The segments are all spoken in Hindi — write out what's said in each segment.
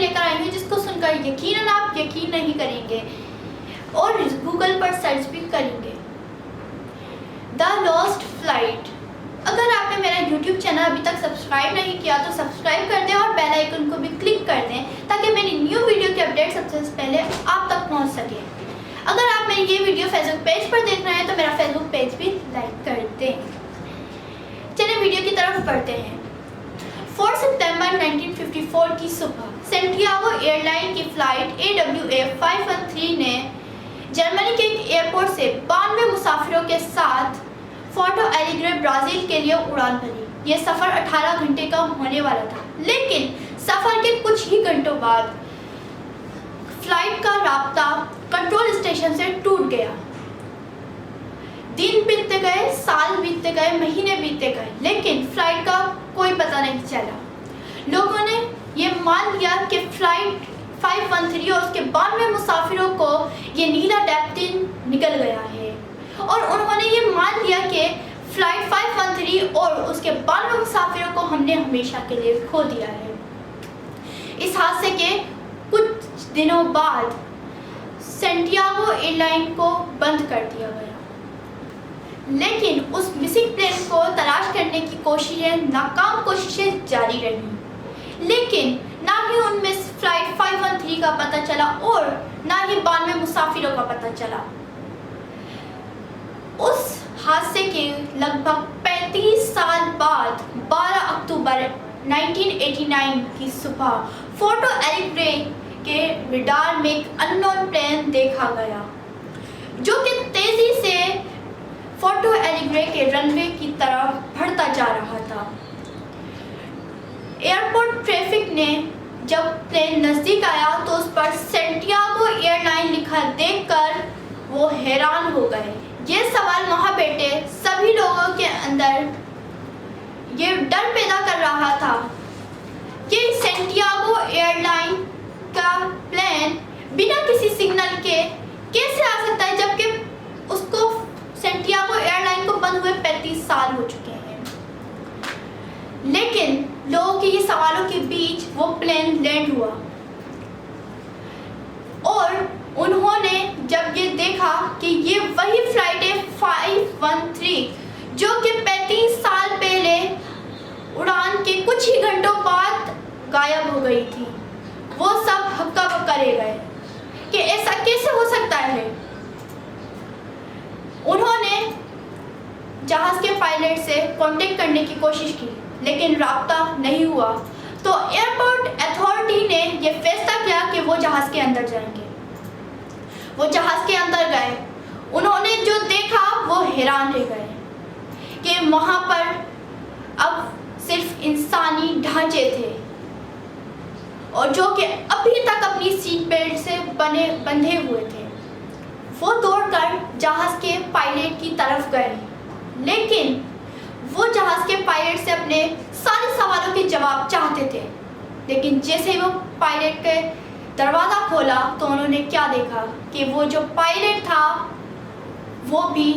लेकर आई हूँ जिसको सुनकर यकीनन आप यकीन नहीं करेंगे और गूगल पर सर्च भी करेंगे। The lost flight. अगर आपने मेरा YouTube चैनल अभी तक सब्सक्राइब नहीं किया तो सब्सक्राइब कर दें और बेल आइकन को भी क्लिक कर दें ताकि मेरी न्यू वीडियो की अपडेट सबसे पहले आप तक पहुंच सके। अगर आप मेरी ये वीडियो फेसबुक पेज पर देख रहे हैं तो मेरा फेसबुक पेज भी लाइक कर दें। चलिए वीडियो की तरफ बढ़ते हैं। 4 सितंबर 1954 की सुबह सेंटियागो एयरलाइन की फ्लाइट AWA 513 ने जर्मनी के एक एयरपोर्ट से 92 मुसाफिरों के साथ फोर्टो एलिग्रे ब्राज़ील के लिए उड़ान भरी। यह सफ़र 18 घंटे का होने वाला था, लेकिन सफ़र के कुछ ही घंटों बाद फ्लाइट का राब्ता कंट्रोल स्टेशन से टूट गया। दिन बीतते गए, साल बीतते गए, महीने बीतते गए, लेकिन फ्लाइट का कोई पता नहीं चला। लोगों ने यह मान लिया कि फ्लाइट 513 और उसके 92 मुसाफिरों को ये नीला डैप्टिन निकल गया है और उन्होंने ये मान लिया कि फ्लाइट 513 और उसके 92 मुसाफिरों को हमने हमेशा के लिए खो दिया है। इस हादसे के कुछ दिनों बाद सेंटियागो एयरलाइन को बंद कर दिया गया, लेकिन उस मिसिंग प्लेन को तलाश करने की नाकाम कोशिशें जारी रही, लेकिन ना ही उनमें फ्लाइट 513 का पता चला और ना ही 92 मुसाफिरों का पता चला। उस हादसे के लगभग 35 साल बाद 12 अक्टूबर 1989 की सुबह फोर्टो एलिग्रे के रडार में एक अननोन प्लेन देखा गया जो कि तेजी से फोर्टो एलिग्रे के रनवे की तरफ बढ़ता जा रहा था। एयरपोर्ट ट्रैफिक ने जब प्लेन नज़दीक आया तो उस पर सेंटियागो एयरलाइन लिखा देखकर वो हैरान हो गए। ये सवाल वहाँ बैठे सभी लोगों के अंदर ये डर पैदा कर रहा था कि सेंटियागो एयरलाइन का प्लेन बिना किसी सिग्नल के कैसे आ सकता है, जबकि उसको सेंटियागो एयरलाइन को बंद हुए 35 साल हो चुके हैं। लेकिन लोगों के ये सवालों के बीच वो प्लेन लैंड हुआ और उन्होंने जब ये देखा कि ये वही फ्लाइट है 513 जो कि 35 साल पहले उड़ान के कुछ ही घंटों बाद गायब हो गई थी, वो सब हक्का बक्का रह गए कि ऐसा कैसे हो सकता है। उन्होंने जहाज के पायलट से कांटेक्ट करने की कोशिश की, लेकिन राब्ता नहीं हुआ, तो एयरपोर्ट अथॉरिटी ने यह फैसला किया कि वो जहाज के अंदर जाएंगे। वो जहाज के अंदर गए, उन्होंने जो देखा वो हैरान रह गए कि वहाँ पर अब सिर्फ इंसानी ढांचे थे और जो कि अभी तक अपनी सीट बेल्ट से बंधे हुए थे। वो दौड़कर जहाज के पायलट की तरफ गए, लेकिन वो जहाज के पायलट से अपने सारे सवालों के जवाब चाहते थे, लेकिन जैसे वो पायलट के दरवाज़ा खोला तो उन्होंने क्या देखा कि वो जो पायलट था वो भी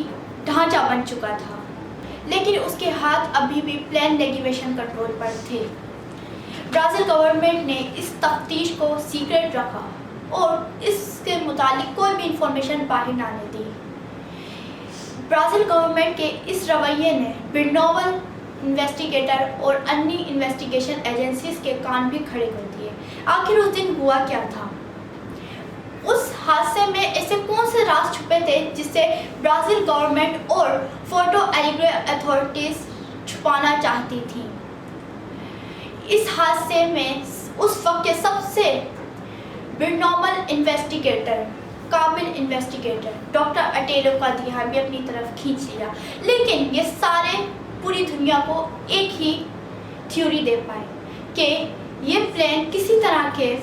ढांचा बन चुका था, लेकिन उसके हाथ अभी भी प्लेन नेविगेशन कंट्रोल पर थे। ब्राज़ील गवर्नमेंट ने इस तफ्तीश को सीक्रेट रखा और इसके मुतालिक कोई भी इंफॉर्मेशन बाहर ना आने दी। ब्राज़ील गवर्नमेंट के इस रवैये ने बिरनोबल इन्वेस्टिगेटर और अन्य इन्वेस्टिगेशन एजेंसीज के कान भी खड़े कर दिए। आखिर उस दिन हुआ क्या था? उस हादसे में ऐसे कौन से राज छुपे थे जिससे ब्राज़ील गवर्नमेंट और फोर्टो एलिग्रे अथॉरिटीज छुपाना चाहती थी? इस हादसे में उस वक्त के सबसे बिरनोबल इन्वेस्टिगेटर, काबिल इन्वेस्टिगेटर डॉक्टर अटेलो का ध्यान भी अपनी तरफ खींच लिया, लेकिन ये सारे पूरी दुनिया को एक ही थ्योरी दे पाए कि ये प्लेन किसी तरह के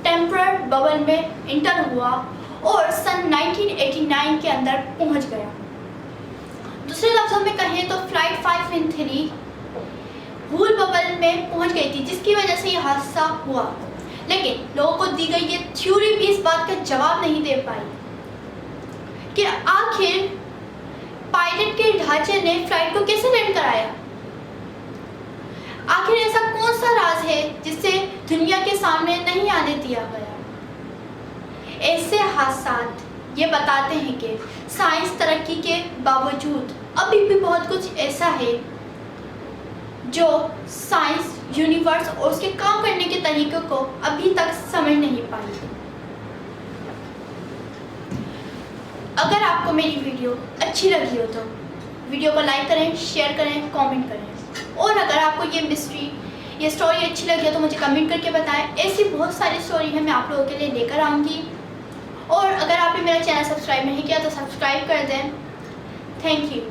टेम्परर बबल में इंटर हुआ और सन 1989 के अंदर पहुंच गया। दूसरे लफ्ज़ों में कहें तो फ्लाइट 513 हूल बबल में पहुंच गई थी, जिसकी वजह से ये हादसा हुआ। लेकिन लोगों को दी गई ये थ्योरी भी इस बात का जवाब नहीं दे पाई कि आखिर पायलट के ढांचे ने फ्लाइट को कैसे लैंड कराया। आखिर ऐसा कौन सा राज है जिसे दुनिया के सामने नहीं आने दिया गया? ऐसे हादसात ये बताते हैं कि साइंस तरक्की के बावजूद अभी भी बहुत कुछ ऐसा है जो साइंस, यूनिवर्स और उसके काम करने के तरीकों को अभी तक समझ नहीं पाई। अगर आपको मेरी वीडियो अच्छी लगी हो तो वीडियो को लाइक करें, शेयर करें, कमेंट करें। और अगर आपको ये स्टोरी अच्छी लगी हो तो मुझे कमेंट करके बताएं। ऐसी बहुत सारी स्टोरी है मैं आप लोगों के लिए लेकर आऊँगी। और अगर आपने मेरा चैनल सब्सक्राइब नहीं किया तो सब्सक्राइब कर दें। Thank you.